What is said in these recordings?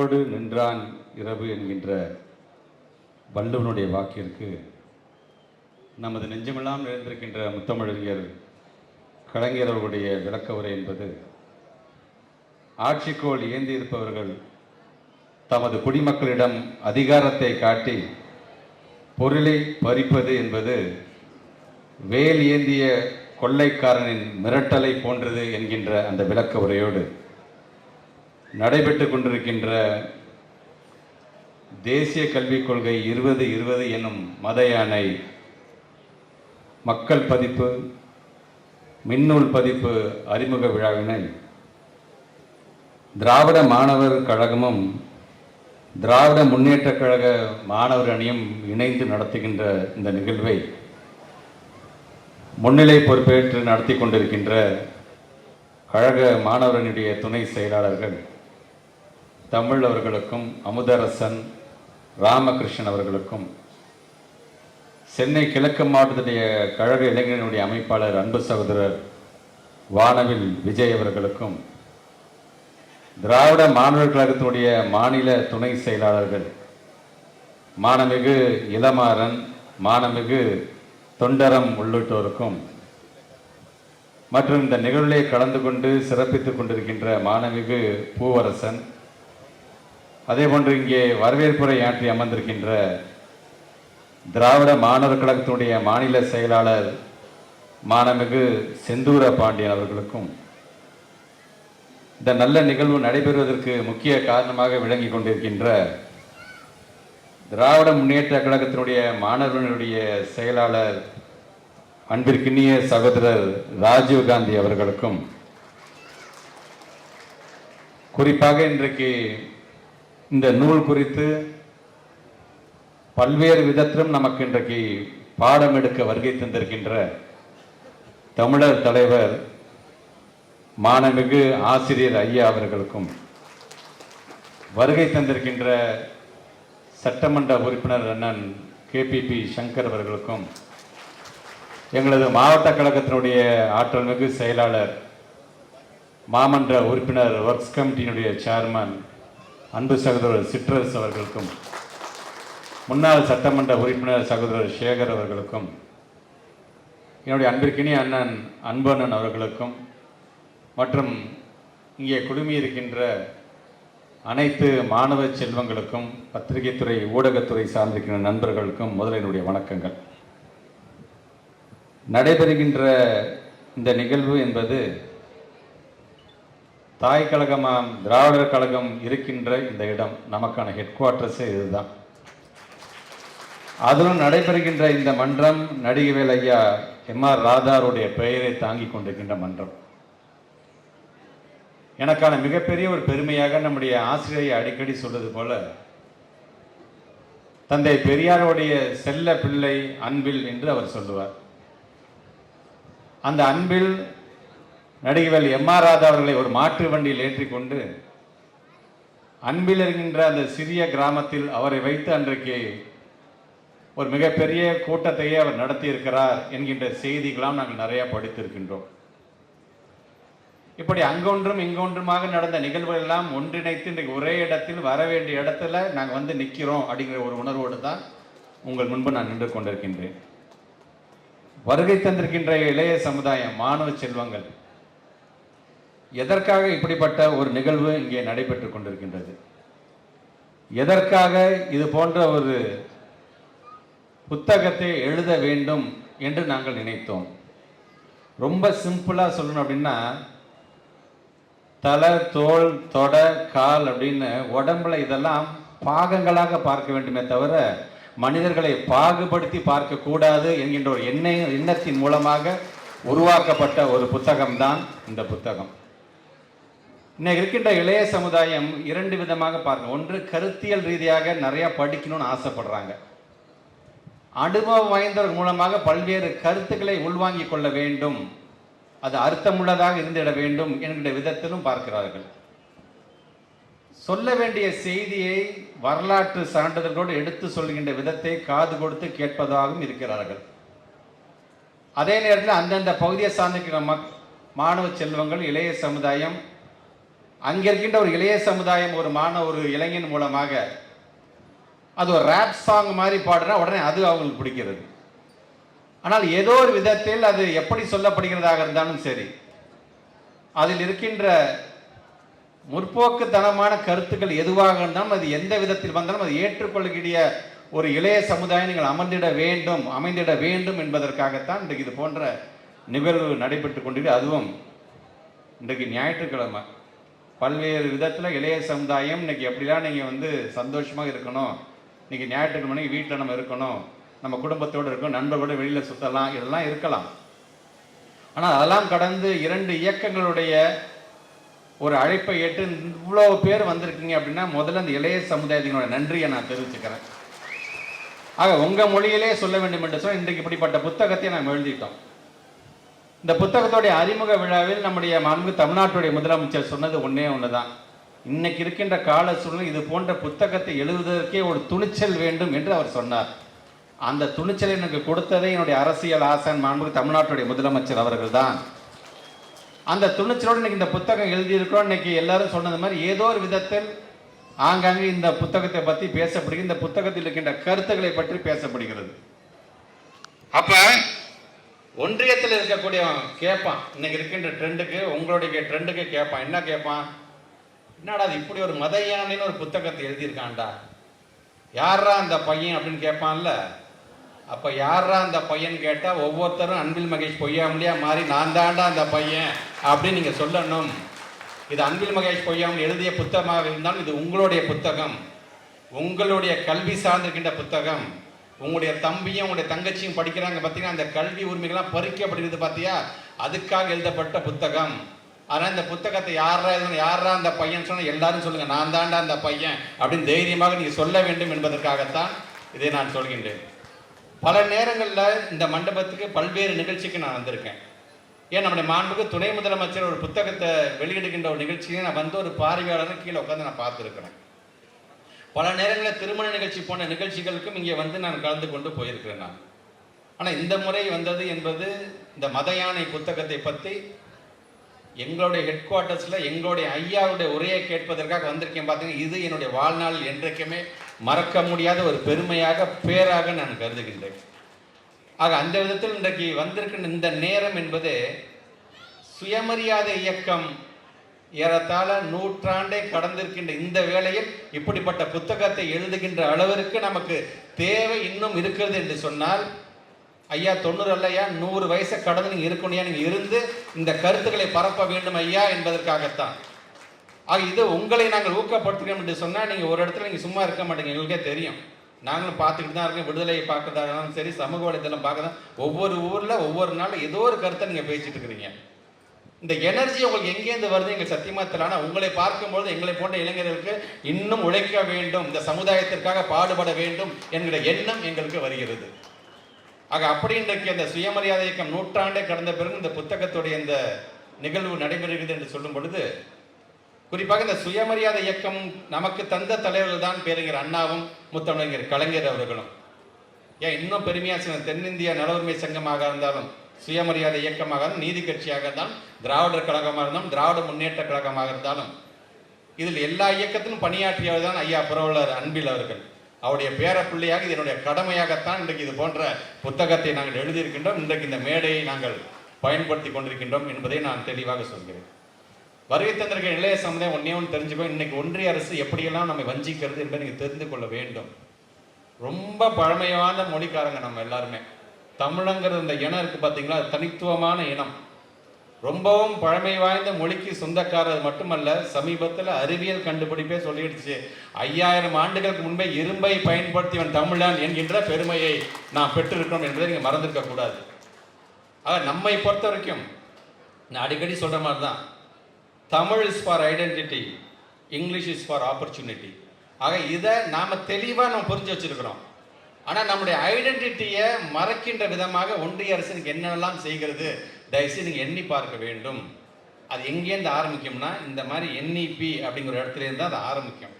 விண்ணோடு நின்றான் இரவு என்கின்ற வள்ளுவனுடைய வாக்கிற்கு நமது நெஞ்சமெல்லாம் நிறைந்திருக்கின்ற முத்தமிழறிஞர் கலைஞர் அவர்களுடைய விளக்க உரை என்பது, ஆட்சிக்கோள் ஏந்தி இருப்பவர்கள் தமது குடிமக்களிடம் அதிகாரத்தை காட்டி பொருளை பறிப்பது என்பது வேல் ஏந்திய கொள்ளைக்காரனின் மிரட்டலை போன்றது என்கின்ற அந்த விளக்க உரையோடு நடைபெற்று கொண்டிருக்கின்ற தேசிய கல்விக் கொள்கை 2020 எனும் மத யானை மக்கள் பதிப்பு மின்னூல் பதிப்பு அறிமுக விழாவினை திராவிட மாணவர் கழகமும் திராவிட முன்னேற்ற கழக மாணவர் அணியும் இணைந்து நடத்துகின்ற இந்த நிகழ்வை முன்னிலை பொறுப்பேற்று நடத்தி கொண்டிருக்கின்ற கழக மாணவர் அணியுடைய துணை செயலாளர்கள் தமிழ் அவர்களுக்கும், அமுதரசன், ராமகிருஷ்ணன் அவர்களுக்கும், சென்னை கிழக்கு மாவட்டத்துடைய கழக இளைஞர்களுடைய அமைப்பாளர் அன்பு சகோதரர் வானவில் விஜய் அவர்களுக்கும், திராவிட மாணவர் கழகத்தினுடைய மாநில துணை செயலாளர்கள் மானமிகு இளமாறன், மானமிகு தொண்டரம் உள்ளிட்டோருக்கும், மற்றும் இந்த நிகழ்விலே கலந்து கொண்டு சிறப்பித்துக் கொண்டிருக்கின்ற மானமிகு பூவரசன், அதேபோன்று இங்கே வரவேற்புரை ஆற்றி அமர்ந்திருக்கின்ற திராவிட மாணவர் கழகத்தினுடைய மாநில செயலாளர் மானமிகு செந்தூர பாண்டியன் அவர்களுக்கும், இந்த நல்ல நிகழ்வு நடைபெறுவதற்கு முக்கிய காரணமாக விளங்கி கொண்டிருக்கின்ற திராவிட முன்னேற்ற கழகத்தினுடைய மாணவர்களுடைய செயலாளர் அன்பிற்கினிய சகோதரர் ராஜீவ்காந்தி அவர்களுக்கும், குறிப்பாக இன்றைக்கு இந்த நூல் குறித்து பல்வேறு விதத்திலும் நமக்கு இன்றைக்கு பாடம் எடுக்க வருகை தந்திருக்கின்ற தமிழர் தலைவர் மானமிகு ஆசிரியர் ஐயா அவர்களுக்கும், வருகை தந்திருக்கின்ற சட்டமன்ற உறுப்பினர் அண்ணன் கேபிபி சங்கர் அவர்களுக்கும், எங்களது மாவட்ட கழகத்தினுடைய ஆற்றல் மிகு செயலாளர் மாமன்ற உறுப்பினர் ஒர்க்ஸ் கமிட்டியினுடைய சேர்மன் அன்பு சகோதரர் சிற்றரசு அவர்களுக்கும், முன்னாள் சட்டமன்ற உறுப்பினர் சகோதரர் சேகர் அவர்களுக்கும், என்னுடைய அன்பிற்கினிய அண்ணன் அன்பு அண்ணன் அவர்களுக்கும், மற்றும் இங்கே குழுமியிருக்கின்ற அனைத்து மாணவ செல்வங்களுக்கும், பத்திரிகைத்துறை ஊடகத்துறை சார்ந்திருக்கின்ற நண்பர்களுக்கும் முதலில் என்னுடைய வணக்கங்கள். நடைபெறுகின்ற இந்த நிகழ்வு என்பது தாய் கழகமாம் திராவிடர் கழகம் இருக்கின்ற இந்த இடம், நமக்கான ஹெட் குவார்ட்டர்ஸே இதுதான். அதிலும் நடைபெறுகின்ற இந்த மன்றம் நடிகவேல் ஐயா எம்ஆர் ராதாருடைய பெயரை தாங்கி கொண்டிருக்கின்ற மன்றம். எனக்கான மிகப்பெரிய ஒரு பெருமையாக நம்முடைய ஆசிரியரை அடிக்கடி சொல்வது போல, தந்தை பெரியாருடைய செல்ல பிள்ளை அன்பில் என்று அவர் சொல்லுவார். அந்த அன்பில் நடிகவேல் எம்ஆர் ராதா அவர்களை ஒரு மாற்று வண்டியில் ஏற்றிக்கொண்டு அன்பில் இருக்கின்ற அந்த சிறிய கிராமத்தில் அவரை வைத்து அன்றைக்கு ஒரு மிகப்பெரிய கூட்டத்தையே அவர் நடத்தியிருக்கிறார் என்கின்ற செய்திகளாம் நாங்கள் நிறைய படித்திருக்கின்றோம். இப்படி அங்கொன்றும் இங்கொன்றுமாக நடந்த நிகழ்வுகள் எல்லாம் ஒன்றிணைத்து இன்றைக்கு ஒரே இடத்தில் வர வேண்டிய இடத்துல நாங்கள் வந்து நிற்கிறோம் அப்படிங்கிற ஒரு உணர்வோடு தான் உங்கள் முன்பு நான் நின்று கொண்டிருக்கின்றேன். வருகை தந்திருக்கின்ற இளைய சமுதாயம், மாணவ செல்வங்கள், எதற்காக இப்படிப்பட்ட ஒரு நிகழ்வு இங்கே நடைபெற்று கொண்டிருக்கின்றது? எதற்காக இது போன்ற ஒரு புத்தகத்தை எழுத வேண்டும் என்று நாங்கள் நினைத்தோம்? ரொம்ப சிம்பிளாக சொல்லணும் அப்படின்னா, தலை, தோல், தொடை, கால் அப்படின்னு உடம்புல இதெல்லாம் பாகங்களாக பார்க்க வேண்டுமே தவிர மனிதர்களை பாகுபடுத்தி பார்க்கக்கூடாது என்கின்ற ஒரு எண்ணத்தின் மூலமாக உருவாக்கப்பட்ட ஒரு புத்தகம்தான் இந்த புத்தகம். இன்னைக்கு இருக்கின்ற இளைய சமுதாயம் இரண்டு விதமாக பார்க்கணும். ஒன்று, கருத்தியல் ரீதியாக நிறைய படிக்கணும்னு ஆசைப்படுறாங்க. அனுபவம் வாய்ந்தவர்கள் மூலமாக பல்வேறு கருத்துக்களை உள்வாங்கிக் கொள்ள வேண்டும், அது அர்த்தமுள்ளதாக இருந்திட வேண்டும் என்கின்ற விதத்திலும் பார்க்கிறார்கள். சொல்ல வேண்டிய செய்தியை வரலாற்று சான்றிதழோடு எடுத்து சொல்கின்ற விதத்தை காது கொடுத்து கேட்பதாகவும் இருக்கிறார்கள். அதே நேரத்தில் அந்தந்த பகுதியை சார்ந்திருக்கிற மாணவ செல்வங்கள், இளைய சமுதாயம் அங்கே இருக்கின்ற ஒரு இளைய சமுதாயம் ஒரு இளைஞன் மூலமாக அது ஒரு ரேப் சாங் மாதிரி பாடுறா உடனே அது அவங்களுக்கு பிடிக்கிறது. ஆனால் ஏதோ ஒரு விதத்தில் அது எப்படி சொல்லப்படுகிறதாக இருந்தாலும் சரி, அதில் இருக்கின்ற முற்போக்குத்தனமான கருத்துக்கள் எதுவாக இருந்தாலும் அது எந்த விதத்தில் வந்தாலும் அது ஏற்றுக்கொள்ளக்கூடிய ஒரு இளைய சமுதாயம் நீங்கள் அமைந்திட வேண்டும் என்பதற்காகத்தான் இன்றைக்கு இது போன்ற நிகழ்வு நடைபெற்று கொண்டிருக்கு. அதுவும் இன்றைக்கு ஞாயிற்றுக்கிழமை பல்வேறு விதத்தில் இளைய சமுதாயம் இன்னைக்கு எப்படிலாம் நீங்கள் சந்தோஷமாக இருக்கணும், இன்னைக்கு ஞாயிற்றுக்கிழமை வீட்டில் நம்ம இருக்கணும், நம்ம குடும்பத்தோடு இருக்கணும், நண்பர்களோடு வெளியில் சுற்றலாம், இதெல்லாம் இருக்கலாம். ஆனால் அதெல்லாம் கடந்து 2 இயக்கங்களுடைய ஒரு அழைப்பை ஏற்று இவ்வளோ பேர் வந்திருக்கீங்க அப்படின்னா முதல்ல அந்த இளைய சமுதாயத்தினோட நன்றியை நான் தெரிவிச்சுக்கிறேன். ஆக உங்கள் மொழியிலே சொல்ல வேண்டும் என்று சொன்னால் இன்றைக்கு இப்படிப்பட்ட புத்தகத்தை நாம் எழுதிட்டோம். இந்த புத்தகத்துடைய அறிமுக விழாவில் நம்முடைய மாண்பு தமிழ்நாட்டுடைய முதலமைச்சர் சொன்னது ஒன்று தான், இன்னைக்கு இருக்கின்ற கால சூழ்நிலை இது போன்ற புத்தகத்தை எழுதுவதற்கே ஒரு துணிச்சல் வேண்டும் என்று அவர் சொன்னார். அந்த துணிச்சலை எனக்கு கொடுத்ததே என்னுடைய அரசியல் ஆசான் மாண்பு தமிழ்நாட்டுடைய முதலமைச்சர் அவர்கள் தான். அந்த துணிச்சலோடு இன்னைக்கு இந்த புத்தகம் எழுதியிருக்கிறோம். இன்னைக்கு எல்லாரும் சொன்னது மாதிரி ஏதோ ஒரு விதத்தில் ஆங்காங்கே இந்த புத்தகத்தை பற்றி பேசப்படுகிறது, இந்த புத்தகத்தில் இருக்கின்ற கருத்துக்களை பற்றி பேசப்படுகிறது. அப்ப ஒன்றியத்தில் இருக்கக்கூடிய கேட்பான், இன்னைக்கு இருக்கின்ற ட்ரெண்டுக்கு உங்களுடைய ட்ரெண்டுக்கு கேட்பான், என்ன கேட்பான், என்னடா அது இப்படி ஒரு மத யானைன்னு ஒரு புத்தகத்தை எழுதியிருக்கான்டா, யாரா அந்த பையன் அப்படின்னு கேட்பான்ல. அப்ப யாரா அந்த பையன் கேட்டா ஒவ்வொருத்தரும் அன்பில் மகேஷ் பொய்யாமலியா மாறி நான் தாண்டா அந்த பையன் அப்படின்னு நீங்க சொல்லணும். இது அன்பில் மகேஷ் பொய்யாமல் எழுதிய புத்தகமாக இருந்தாலும் இது உங்களுடைய புத்தகம், உங்களுடைய கல்வி சார்ந்திருக்கின்ற புத்தகம். உங்களுடைய தம்பியும் உங்களுடைய தங்கச்சியும் படிக்கிறாங்க பார்த்தீங்கன்னா, அந்த கல்வி உரிமைகள்லாம் பறிக்கப்படுகிறது பார்த்தியா, அதுக்காக எழுதப்பட்ட புத்தகம். ஆனால் இந்த புத்தகத்தை யாரா அந்த பையன் சொன்னால் எல்லாரும் சொல்லுங்க நான் தாண்டா அந்த பையன் அப்படின்னு தைரியமாக நீங்கள் சொல்ல வேண்டும் என்பதற்காகத்தான் இதை நான் சொல்கின்றேன். பல நேரங்களில் இந்த மண்டபத்துக்கு பல்வேறு நிகழ்ச்சிக்கு நான் வந்திருக்கேன். ஏன் நம்முடைய மாண்புக்கு துணை முதலமைச்சர் ஒரு புத்தகத்தை வெளியிடுகின்ற ஒரு நிகழ்ச்சியை நான் ஒரு பார்வையாளர் கீழே உட்காந்து நான் பார்த்துருக்கிறேன். பல நேரங்களில் திருமண நிகழ்ச்சி போன்ற நிகழ்ச்சிகளுக்கும் இங்கே நான் கலந்து கொண்டு போயிருக்கிறேன் நான். ஆனால் இந்த முறை வந்தது என்பது இந்த மத யானை புத்தகத்தை பற்றி எங்களுடைய ஹெட் குவார்ட்டர்ஸில் எங்களுடைய ஐயாவுடைய உரையை கேட்பதற்காக வந்திருக்கேன். பார்த்தீங்கன்னா இது என்னுடைய வாழ்நாள் என்றைக்குமே மறக்க முடியாத ஒரு பெருமையாக பேராக நான் கருதுகின்றேன். ஆக அந்த விதத்தில் இன்றைக்கு வந்திருக்கின்ற இந்த நேரம் என்பது சுயமரியாதை இயக்கம் ஏறத்தாழ 100 ஆண்டை கடந்திருக்கின்ற இந்த வேளையில் இப்படிப்பட்ட புத்தகத்தை எழுதுகின்ற அளவிற்கு நமக்கு தேவை இன்னும் இருக்கிறது என்று சொன்னால், ஐயா 90 அல்லையா 100 வயசை கடந்து நீங்கள் இருக்கணும்யா, நீங்கள் இருந்து இந்த கருத்துக்களை பரப்ப வேண்டும் ஐயா என்பதற்காகத்தான். ஆக இது உங்களை நாங்கள் ஊக்கப்படுத்துகிறோம் என்று சொன்னால் நீங்கள் ஒரு இடத்துல நீங்கள் சும்மா இருக்க மாட்டீங்க, எங்களுக்கே தெரியும். நாங்களும் பார்த்துக்கிட்டு தான் இருக்கோம். விடுதலையை பார்க்கறதாக இருந்தாலும் சரி, சமூக வலைதளம் பார்க்கறதா, ஒவ்வொரு ஊரில் ஒவ்வொரு நாள் ஏதோ ஒரு கருத்தை நீங்கள் பேசிட்டு இருக்கிறீங்க. இந்த எனர்ஜி உங்களுக்கு எங்கேருந்து வருது எங்கள் சத்தியமா தெரியல. ஆனால் உங்களை பார்க்கும்போது எங்களை போன்ற இளைஞர்களுக்கு இன்னும் உழைக்க வேண்டும், இந்த சமுதாயத்திற்காக பாடுபட வேண்டும் என்கிற எண்ணம் எங்களுக்கு வருகிறது. ஆக அப்படி இன்றைக்கு அந்த சுயமரியாதை இயக்கம் 100 ஆண்டை கடந்த பிறகு இந்த புத்தகத்துடைய இந்த நிகழ்வு நடைபெறுகிறது என்று சொல்லும் பொழுது, குறிப்பாக இந்த சுயமரியாதை இயக்கம் நமக்கு தந்த தலைவர்கள் தான் பேரறிஞர் அண்ணாவும் முத்தமிழர் கலைஞர் அவர்களும். ஏன் இன்னும் பெருமையா தென்னிந்திய நல உரிமை சங்கமாக இருந்தாலும், சுயமரியாதை இயக்கமாக இருந்தாலும், நீதி கட்சியாக இருந்தாலும், திராவிடர் கழகமாக இருந்தாலும், திராவிட முன்னேற்ற கழகமாக இருந்தாலும், இதில் எல்லா இயக்கத்திலும் பணியாற்றியவர் தான் ஐயா புரவலர் அன்பில் அவர்கள். அவருடைய பேர பிள்ளையாக இது என்னுடைய கடமையாகத்தான் இன்றைக்கு இது போன்ற புத்தகத்தை நாங்கள் எழுதியிருக்கின்றோம். இன்றைக்கு இந்த மேடையை நாங்கள் பயன்படுத்தி கொண்டிருக்கின்றோம் என்பதை நான் தெளிவாக சொல்கிறேன். வருகை தந்திருக்க இளைய சமுதாயம் ஒன்று தெரிஞ்சுக்கோ, இன்னைக்கு ஒன்றிய அரசு எப்படியெல்லாம் நம்ம வஞ்சிக்கிறது என்பதை நீங்கள் தெரிந்து கொள்ள வேண்டும். ரொம்ப பழமையான மொழிக்காரங்க நம்ம எல்லாருமே. தமிழங்கிறது இந்த இனம் இருக்கு பார்த்தீங்களா, தனித்துவமான இனம், ரொம்பவும் பழமை வாய்ந்த மொழிக்கு சொந்தக்காரர் மட்டுமல்ல, சமீபத்தில் அறிவியல் கண்டுபிடிப்பே சொல்லிடுச்சு, 5000 ஆண்டுகளுக்கு முன்பே இரும்பை பயன்படுத்தியவன் தமிழன் என்கின்ற பெருமையை நாம் பெற்றிருக்கிறோம் என்பதை நீங்கள் மறந்துருக்க கூடாது. ஆக நம்மை பொறுத்த வரைக்கும் நான் அடிக்கடி சொல்ற மாதிரி தான், Tamil is for identity, English is for opportunity. ஆக இதை நாம் தெளிவாக நம்ம புரிஞ்சு வச்சிருக்கிறோம். ஆனால் நம்முடைய ஐடென்டிட்டியை மறைக்கின்ற விதமாக ஒன்றிய அரசு என்னெல்லாம் செய்கிறது, தயவுசெய்து நீங்கள் எண்ணி பார்க்க வேண்டும். அது எங்கேருந்து ஆரம்பிக்கும்னா, இந்த மாதிரி என்இபி அப்படிங்கிற இடத்துல இருந்தால் அது ஆரம்பிக்கும்.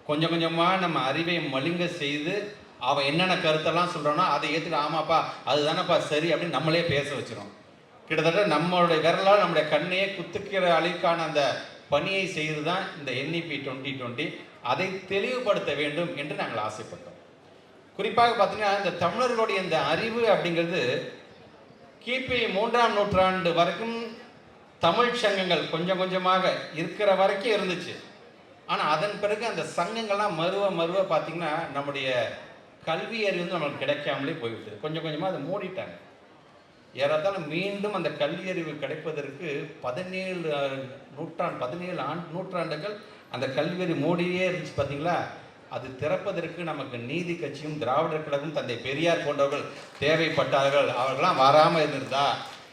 கொஞ்சம் கொஞ்சமாக நம்ம அறிவை மலிங்க செய்து அவன் என்னென்ன கருத்தெல்லாம் சொல்கிறோன்னா அதை ஏற்றுட்டு ஆமாப்பா அதுதானப்பா சரி அப்படின்னு நம்மளே பேச வச்சிடும். கிட்டத்தட்ட நம்மளுடைய விரலால் நம்முடைய கண்ணையே குத்துக்கிற அளவுக்கான அந்த பணியை செய்து தான் இந்த NEP 2020 அதை தெளிவுபடுத்த வேண்டும் என்று நாங்கள் ஆசைப்பட்டோம். குறிப்பாக பார்த்தீங்கன்னா இந்த தமிழர்களுடைய இந்த அறிவு அப்படிங்கிறது கிபி 3ஆம் நூற்றாண்டு வரைக்கும் தமிழ் சங்கங்கள் கொஞ்சம் கொஞ்சமாக இருக்கிற வரைக்கும் இருந்துச்சு. ஆனால் அதன் பிறகு அந்த சங்கங்கள்லாம் மறுவ பார்த்தீங்கன்னா நம்முடைய கல்வி அறிவு வந்து நம்மளுக்கு கிடைக்காமலே போய்விட்டது. கொஞ்சம் கொஞ்சமாக அதை மூடிட்டாங்க. ஏறத்தாழ மீண்டும் அந்த கல்வி அறிவு கிடைப்பதற்கு 17 நூற்றாண்டுகள் அந்த கல்வி அறிவு மூடியே இருந்துச்சு. பார்த்தீங்களா? அது திறப்பதற்கு நமக்கு நீதி கட்சியும் திராவிடர் கழகமும் தந்தை பெரியார் போன்றவர்கள் தேவைப்பட்டார்கள். அவர்கள்லாம் வராமல் இருந்திருந்தா,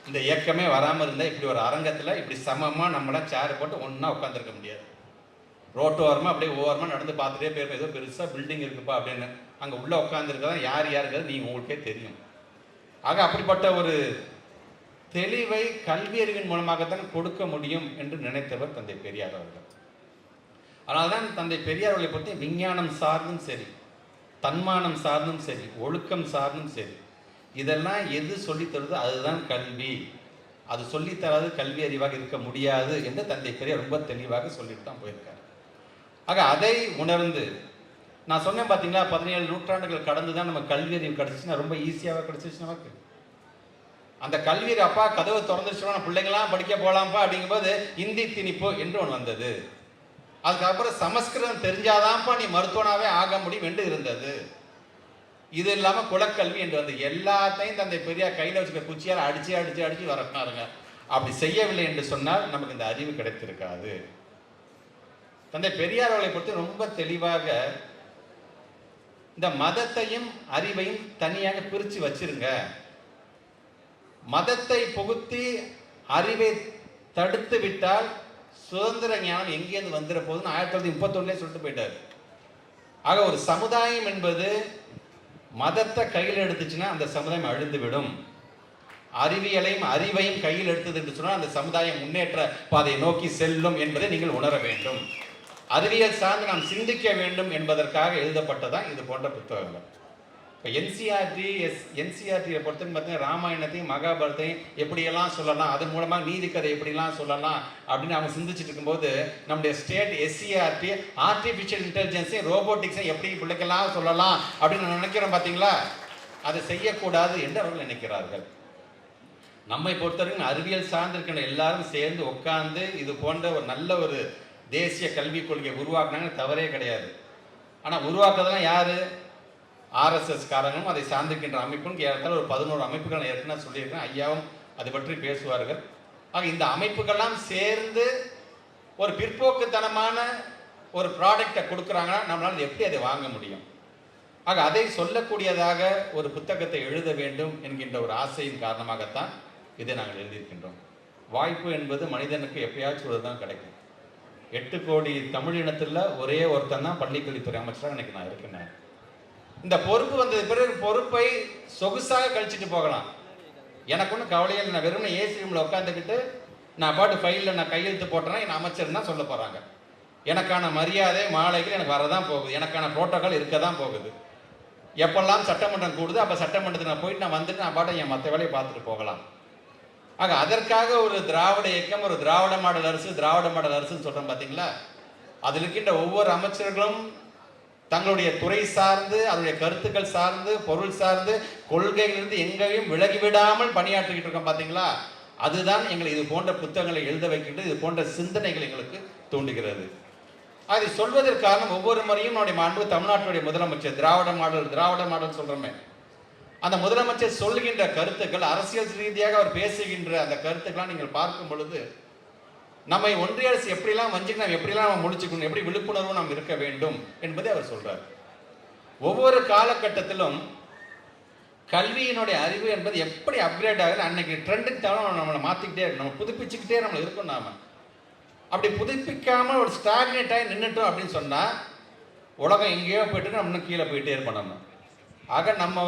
இந்த இயக்கமே வராமல் இருந்தால் இப்படி ஒரு அரங்கத்தில் இப்படி சமமாக நம்மளாம் சேர் போட்டு ஒன்றா உட்காந்துருக்க முடியாது. ரோட்டு ஓரமாக அப்படியே ஓரமாக நடந்து பார்த்துட்டே போயிருப்போம். ஏதோ பெருசாக பில்டிங் இருக்குப்பா அப்படின்னு அங்கே உள்ளே உட்காந்துருக்கதான் யார் யாருங்கிறது நீங்கள் உங்களுக்கே தெரியும். ஆக அப்படிப்பட்ட ஒரு தெளிவை கல்வி அறிவின் மூலமாகத்தான் கொடுக்க முடியும் என்று நினைத்தவர் தந்தை பெரியார் அவர்கள். அதனால்தான் தந்தை பெரியார் அவர்களை பற்றி விஞ்ஞானம் சார்ந்தும் சரி, தன்மானம் சார்ந்தும் சரி, ஒழுக்கம் சார்ந்தும் சரி, இதெல்லாம் எது சொல்லித்தருதோ அதுதான் கல்வி. அது சொல்லித்தராது கல்வி அறிவாக இருக்க முடியாது என்று தந்தை பெரியார் ரொம்ப தெளிவாக சொல்லிட்டு தான் போயிருக்காரு. ஆக அதை உணர்ந்து நான் சொன்னேன் பார்த்தீங்களா, 17 நூற்றாண்டுகள் கடந்து தான் நம்ம கல்வி அறிவு கிடச்சிச்சுன்னா ரொம்ப ஈஸியாக கிடச்சிச்சு நமக்கு. அந்த கல்வி அப்பா கதவை திறந்துச்சுன்னா பிள்ளைங்களாம் படிக்க போகலாம்ப்பா அப்படிங்கும்போது இந்தி திணிப்பு என்று ஒன்று வந்தது. அதுக்கப்புறம் சமஸ்கிருதம் தெரிஞ்சாதான்ப்பா நீ மருத்துவனாவே ஆக முடியும் என்று இருந்தது. இது இல்லாமல் குலக்கல்வி என்று வந்து எல்லாத்தையும் தந்தை பெரியார் கையில் வச்சுக்க குச்சியால் அடிச்சு வரப்பாருங்க. அப்படி செய்யவில்லை என்று சொன்னால் நமக்கு இந்த அறிவு கிடைத்திருக்காது. தந்தை பெரியார் அவர்களை பொறுத்து ரொம்ப தெளிவாக இந்த மதத்தையும் அறிவையும் தனியாக பிரித்து வச்சிருங்க. மதத்தை புகுத்தி அறிவை தடுத்து விட்டால் சுதந்திர ஞானம் எங்கேருந்து வந்துட போகுதுன்னு 1931 சொல்லிட்டு போயிட்டார். ஆக ஒரு சமுதாயம் என்பது மதத்தை கையில் எடுத்துச்சுன்னா அந்த சமுதாயம் அழிந்து விடும். அறிவியலையும் அறிவையும் கையில் எடுத்தது என்று சொன்னால் அந்த சமுதாயம் முன்னேற்ற பாதையை நோக்கி செல்லும் என்பதை நீங்கள் உணர வேண்டும். அறிவியல் சார்ந்து நாம் சிந்திக்க வேண்டும் என்பதற்காக எழுதப்பட்டதான் இது போன்ற புத்தகங்கள். இப்போ என்சிஆர்டியை பொறுத்தவரை பார்த்தீங்கன்னா ராமாயணத்தையும் மகாபாரத்தையும் எப்படியெல்லாம் சொல்லலாம், அதன் மூலமாக நீதி கதை எப்படிலாம் சொல்லலாம் அப்படின்னு அவங்க சிந்திச்சுட்டு இருக்கும்போது நம்முடைய ஸ்டேட் SCRT ஆர்டிஃபிஷியல் இன்டெலிஜென்ஸையும் ரோபோட்டிக்ஸையும் எப்படி பிள்ளைக்கெல்லாம் சொல்லலாம் அப்படின்னு நினைக்கிறோம். பார்த்தீங்களா? அதை செய்யக்கூடாது என்று அவர்கள் நினைக்கிறார்கள். நம்மை பொறுத்தவரைக்கும் அறிவியல் சார்ந்திருக்கிற எல்லாரும் சேர்ந்து உட்கார்ந்து இது போன்ற ஒரு நல்ல ஒரு தேசிய கல்விக் கொள்கையை உருவாக்குனாங்க, தவறே கிடையாது. ஆனால் உருவாக்குறதுலாம் யாரு? RSS காரங்களும் அதை சார்ந்திருக்கின்ற அமைப்பும் ஏறத்தாழ ஒரு 11 அமைப்புகள் ஏற்கனவே சொல்லியிருக்கேன். ஐயாவும் அது பற்றி பேசுவார்கள். ஆக இந்த அமைப்புகள்லாம் சேர்ந்து ஒரு பிற்போக்குத்தனமான ஒரு ப்ராடக்டை கொடுக்குறாங்கன்னா நம்மளால் எப்படி அதை வாங்க முடியும்? ஆக அதை சொல்லக்கூடியதாக ஒரு புத்தகத்தை எழுத வேண்டும் என்கின்ற ஒரு ஆசையின் காரணமாகத்தான் இதை நாங்கள் எழுதியிருக்கின்றோம். வாய்ப்பு என்பது மனிதனுக்கு எப்பயாச்சும் ஒரு தான் கிடைக்கும். 8 கோடி தமிழ் இனத்தில் ஒரே ஒருத்தன் தான் பள்ளிக்கல்வித்துறை அமைச்சராக எனக்கு நான் இருக்கேன். இந்த பொறுப்பு வந்தது பிறகு பொறுப்பை சொகுசாக கழிச்சிட்டு போகலாம். எனக்கு ஒன்றும் கவலையில் நான் வெறும் ஏசி ரூமில் உட்காந்துக்கிட்டு நான் பாட்டு ஃபைலில் நான் கையெழுத்து போட்டேன்னா என் அமைச்சர் தான் சொல்ல போகிறாங்க. எனக்கான மரியாதை மாலைகள் எனக்கு வரதான் போகுது, எனக்கான புரோட்டோக்கால் இருக்க தான் போகுது. எப்பெல்லாம் சட்டமன்றம் கூடுது அப்போ சட்டமன்றத்தில் நான் போயிட்டு நான் வந்துட்டு நான் பாட்டை என் மற்ற வேலையை பார்த்துட்டு போகலாம். ஆக அதற்காக ஒரு திராவிட இயக்கம், ஒரு திராவிட மாடல் அரசுன்னு சொல்கிறோம் பார்த்தீங்களா? அதில் இருக்கின்ற ஒவ்வொரு அமைச்சர்களும் தங்களுடைய துறை சார்ந்து அதனுடைய கருத்துக்கள் சார்ந்து பொருள் சார்ந்து கொள்கைகளிலிருந்து எங்கேயும் விலகிவிடாமல் பணியாற்றிக்கிட்டு இருக்கோம். பார்த்தீங்களா? அதுதான் எங்களை இது போன்ற புத்தகங்களை எழுத வைக்கின்றது, இது போன்ற சிந்தனைகள் எங்களுக்கு தூண்டுகிறது. அதை சொல்வதற்கு காரணம் ஒவ்வொரு முறையும் நம்முடைய மாண்பு தமிழ்நாட்டுடைய முதலமைச்சர் திராவிட மாடல் சொல்கிறோமே, அந்த முதலமைச்சர் சொல்லுகின்ற கருத்துக்கள் அரசியல் ரீதியாக அவர் பேசுகின்ற அந்த கருத்துக்கெல்லாம் நீங்கள் பார்க்கும் பொழுது நம்மை ஒன்றிய அரசு எப்படிலாம் வஞ்சிக்கு நாம் எப்படிலாம் நம்ம முடிச்சுக்கணும், எப்படி விழிப்புணர்வு நாம் இருக்க வேண்டும் என்பதை அவர் சொல்றார். ஒவ்வொரு காலகட்டத்திலும் கல்வியினுடைய அறிவு என்பது எப்படி அப்கிரேட் ஆகுது, அன்னைக்கு ட்ரெண்டுக்கு தவிர நம்மளை மாற்றிக்கிட்டே இருக்கணும், நம்ம புதுப்பிச்சுக்கிட்டே நம்ம இருக்கணும். நாம அப்படி புதுப்பிக்காமல் ஒரு ஸ்டாக்னேட் ஆகி நின்றுட்டோம் அப்படின்னு சொன்னால் உலகம் எங்கேயோ போயிட்டு நம்ம இன்னும் கீழே போயிட்டே இருப்போம். நம்ம ஆக நம்ம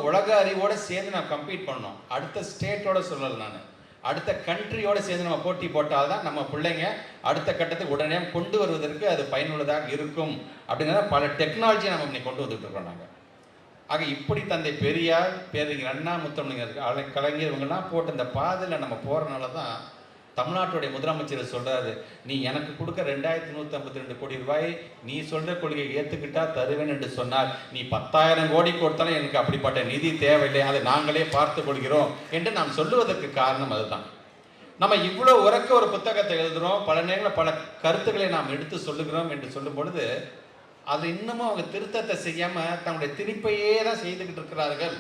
உலக அறிவோடு சேர்ந்து நம்ம கம்பீட் பண்ணோம். அடுத்த ஸ்டேட்டோட சொல்லலை, நான் அடுத்த கண்ட்ரியோடு சேர்ந்து நம்ம போட்டி போட்டால் தான் நம்ம பிள்ளைங்க அடுத்த கட்டத்துக்கு உடனே கொண்டு வருவதற்கு அது பயனுள்ளதாக இருக்கும். அப்படிங்கிறத பல டெக்னாலஜியை நம்ம இன்னைக்கு கொண்டு வந்துட்டு இருக்கோம் நாங்கள். ஆக இப்படி தந்தை பெரியார், பேரறிஞர் அண்ணா, முத்தமிழர் கலைஞர் இவங்கெல்லாம் போட்டு இந்த பாதையில் நம்ம போகிறனால தான் தமிழ்நாட்டுடைய முதலமைச்சர் சொல்றாரு, நீ எனக்கு கொடுக்க 2152 கோடி ரூபாய் நீ சொல்ற கொள்கையை ஏத்துக்கிட்டா தருவேன் என்று சொன்னால், நீ 10,000 கோடி கொடுத்தாலும் எனக்கு அப்படிப்பட்ட நிதி தேவையில்லை, அதை நாங்களே பார்த்து கொள்கிறோம் என்று நாம் சொல்லுவதற்கு காரணம் அதுதான். நம்ம இவ்வளவு உறக்க ஒரு புத்தகத்தை எழுதுறோம், பல நேரங்களில் பல கருத்துக்களை நாம் எடுத்து சொல்லுகிறோம் என்று சொல்லும் பொழுது, அது இன்னமும் அவங்க திருத்தத்தை செய்யாம தங்களுடைய திணிப்பையே தான் செய்துகிட்டு இருக்கிறார்கள்.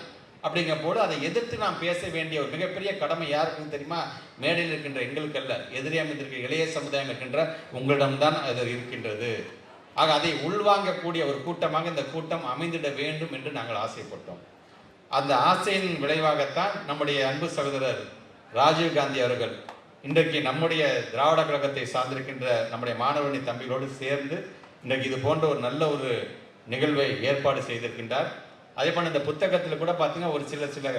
அப்படிங்கும் போது அதை எதிர்த்து நாம் பேச வேண்டிய ஒரு மிகப்பெரிய கடமை யாருக்குன்னு தெரியுமா? மேடையில் இருக்கின்ற எங்களுக்கு அல்ல, எதிரே அமைந்திருக்கிற இளைய சமுதாயம் இருக்கின்ற உங்களிடம்தான் அது இருக்கின்றது. ஆக அதை உள்வாங்கக்கூடிய ஒரு கூட்டமாக இந்த கூட்டம் அமைந்திட வேண்டும் என்று நாங்கள் ஆசைப்பட்டோம். அந்த ஆசையின் விளைவாகத்தான் நம்முடைய அன்பு சகோதரர் ராஜீவ் காந்தி அவர்கள் இன்றைக்கு நம்முடைய திராவிட கழகத்தை சார்ந்திருக்கின்ற நம்முடைய மாணவரணி தம்பிகளோடு சேர்ந்து இன்றைக்கு இது போன்ற ஒரு நல்ல ஒரு நிகழ்வை ஏற்பாடு செய்திருக்கின்றார். அதே போல இந்த புத்தகத்தில் கூட பார்த்தீங்கன்னா ஒரு சில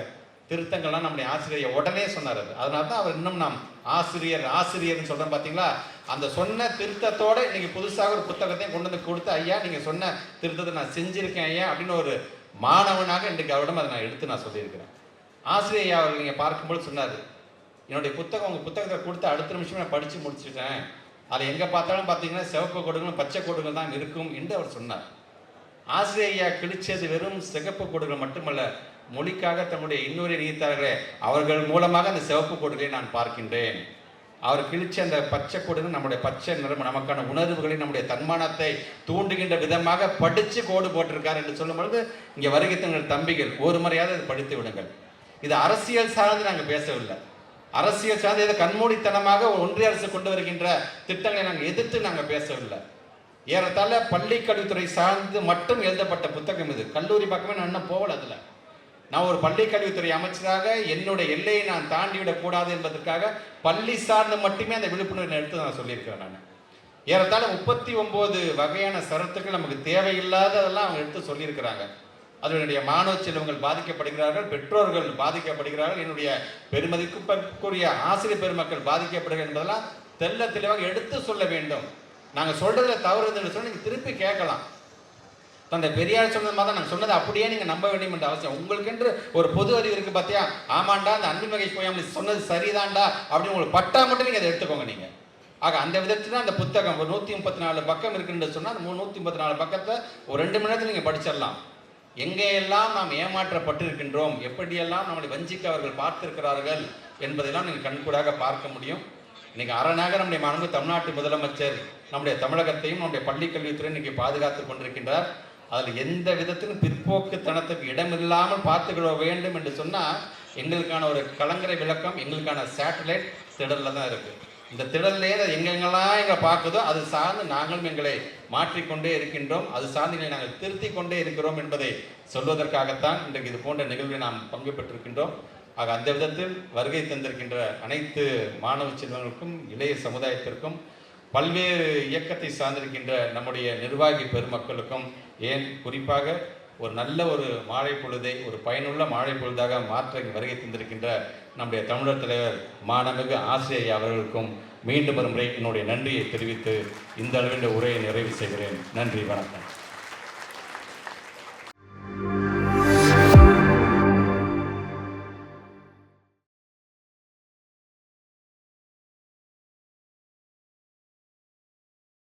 திருத்தங்கள்லாம் நம்முடைய ஆசிரியர் உடனே சொன்னார். அதனால தான் அவர் இன்னும் நாம் ஆசிரியர்னு சொல்கிறோம் பார்த்தீங்களா. அந்த சொன்ன திருத்தத்தோட இன்னைக்கு புதுசாக ஒரு புத்தகத்தையும் கொண்டு வந்து கொடுத்து, ஐயா நீங்கள் சொன்ன திருத்தத்தை நான் செஞ்சுருக்கேன் ஐயா அப்படின்னு ஒரு மாணவனாக இன்றைக்கு அவரிடம் அதை நான் எடுத்து நான் சொல்லியிருக்கிறேன். ஆசிரியர் அவர்கள் நீங்கள் பார்க்கும்போது சொன்னார், என்னுடைய புத்தகம் உங்கள் புத்தகத்தை கொடுத்து அடுத்த நிமிஷமே நான் படித்து முடிச்சுட்டேன், அதில் எங்கே பார்த்தாலும் பார்த்தீங்கன்னா சிவப்பு கோடுகளும் பச்சை கோடுகள் தான் இருக்கும் என்று அவர் சொன்னார். ஆசிரியையா கிழிச்சது வெறும் சிகப்பு கோடுகள் மட்டுமல்ல, மொழிக்காக தன்னுடைய இன்னொரு நீத்தார்களே அவர்கள் மூலமாக அந்த சிவப்பு கோடுகளை நான் பார்க்கின்றேன். அவர் கிழிச்ச அந்த பச்சை கோடுகள் நம்முடைய பச்சை நிறம் நமக்கான உணர்வுகளை நம்முடைய தன்மானத்தை தூண்டுகின்ற விதமாக படித்து கோடு போட்டிருக்கார் என்று சொல்லும் பொழுது, இங்கே வருகை தங்கள் தம்பிகள் ஒரு முறையாவது அதை படித்து விடுங்கள். இது அரசியல் சார்ந்து நாங்கள் பேசவில்லை. அரசியல் சார்ந்து இதை கண்மூடித்தனமாக ஒன்றிய அரசு கொண்டு வருகின்ற திட்டங்களை நாங்கள் எதிர்த்து நாங்கள் பேசவில்லை. ஏறத்தாழ பள்ளி கல்வித்துறை சார்ந்து மட்டும் எழுதப்பட்ட புத்தகம் இது. கல்லூரி பக்கமே நான் இன்னும் போகல. அதில் நான் ஒரு பள்ளி கல்வித்துறை அமைச்சராக என்னுடைய எல்லையை நான் தாண்டிவிடக் கூடாது என்பதற்காக பள்ளி சார்ந்து மட்டுமே அந்த விழிப்புணர்வை எடுத்து நான் சொல்லியிருக்கிறேன். நான் ஏறத்தாழ 39 வகையான சரத்துக்கள் நமக்கு தேவையில்லாததெல்லாம் அவங்க எடுத்து சொல்லியிருக்கிறாங்க. அதனுடைய மாணவ செல்வங்கள் பாதிக்கப்படுகிறார்கள், பெற்றோர்கள் பாதிக்கப்படுகிறார்கள், என்னுடைய பெருமதிக்குரிய ஆசிரியர் பெருமக்கள் பாதிக்கப்படுகிறார்கள் என்பதெல்லாம் தெல்ல தெளிவாக எடுத்து சொல்ல வேண்டும். நாங்கள் சொல்றதுல தவறு என்று சொல்லி நீங்கள் திருப்பி கேட்கலாம். தந்தை பெரியார் சொன்னது மாதிரி தான் நாங்கள் சொன்னது அப்படியே நீங்கள் நம்ப வேண்டும் என்ற அவசியம். உங்களுக்கென்று ஒரு பொது அறிவு இருக்குது பார்த்தியா, ஆமாண்டா அந்த அன்பில் மகேஷ் பொய்யாமொழி சொன்னது சரிதான்டா அப்படின்னு உங்களுக்கு பட்டா மட்டும் நீங்கள் அதை எடுத்துக்கோங்க. நீங்கள் ஆக அந்த விதத்தில் தான் அந்த புத்தகம் ஒரு 134 பக்கம் இருக்குன்னு சொன்னால் அந்த 134 பக்கத்தை ஒரு 2 மணி நேரத்தில் நீங்கள் படிச்சிடலாம். எங்கேயெல்லாம் நாம் ஏமாற்றப்பட்டிருக்கின்றோம், எப்படியெல்லாம் நம்மளை வஞ்சிக்க அவர்கள் பார்த்திருக்கிறார்கள் என்பதெல்லாம் நீங்கள் கண்கூடாக பார்க்க முடியும். இன்னைக்கு அரணாக நம்முடைய மாண்பு தமிழ்நாட்டு முதலமைச்சர் நம்முடைய தமிழகத்தையும் நம்முடைய பள்ளிக்கல்வித்துறை இன்னைக்கு பாதுகாத்து கொண்டிருக்கின்றார். அதில் எந்த விதத்திலும் பிற்போக்குத்தனத்துக்கு இடமில்லாமல் பார்த்துக்கிட வேண்டும் என்று சொன்னால் எங்களுக்கான ஒரு கலங்கரை விளக்கம், எங்களுக்கான சேட்டலைட் திடலில் தான் இருக்குது. இந்த திடல்லே எங்கெங்கெல்லாம் எங்களை பார்க்குதோ அது சார்ந்து நாங்களும் எங்களை மாற்றிக்கொண்டே இருக்கின்றோம், அது சார்ந்து எங்களை நாங்கள் திருத்தி கொண்டே இருக்கிறோம் என்பதை சொல்வதற்காகத்தான் இன்றைக்கு இது போன்ற நிகழ்வில் நாம் பங்கு பெற்றிருக்கின்றோம். ஆக அந்த விதத்தில் வருகை தந்திருக்கின்ற அனைத்து மாணவ செல்வங்களுக்கும் இளைய சமுதாயத்திற்கும் பல்வேறு இயக்கத்தை சார்ந்திருக்கின்ற நம்முடைய நிர்வாகி பெருமக்களுக்கும், ஏன் குறிப்பாக ஒரு நல்ல ஒரு மாலை பொழுதை ஒரு பயனுள்ள மாலை பொழுதாக மாற்ற வருகை தந்திருக்கின்ற நம்முடைய தமிழர் தலைவர் மாண்புமிகு ஆசிரியர் அவர்களுக்கும் மீண்டும் ஒரு முறை என்னுடைய நன்றியை தெரிவித்து இந்த அளவில் உரையை நிறைவு செய்கிறேன். நன்றி, வணக்கம்.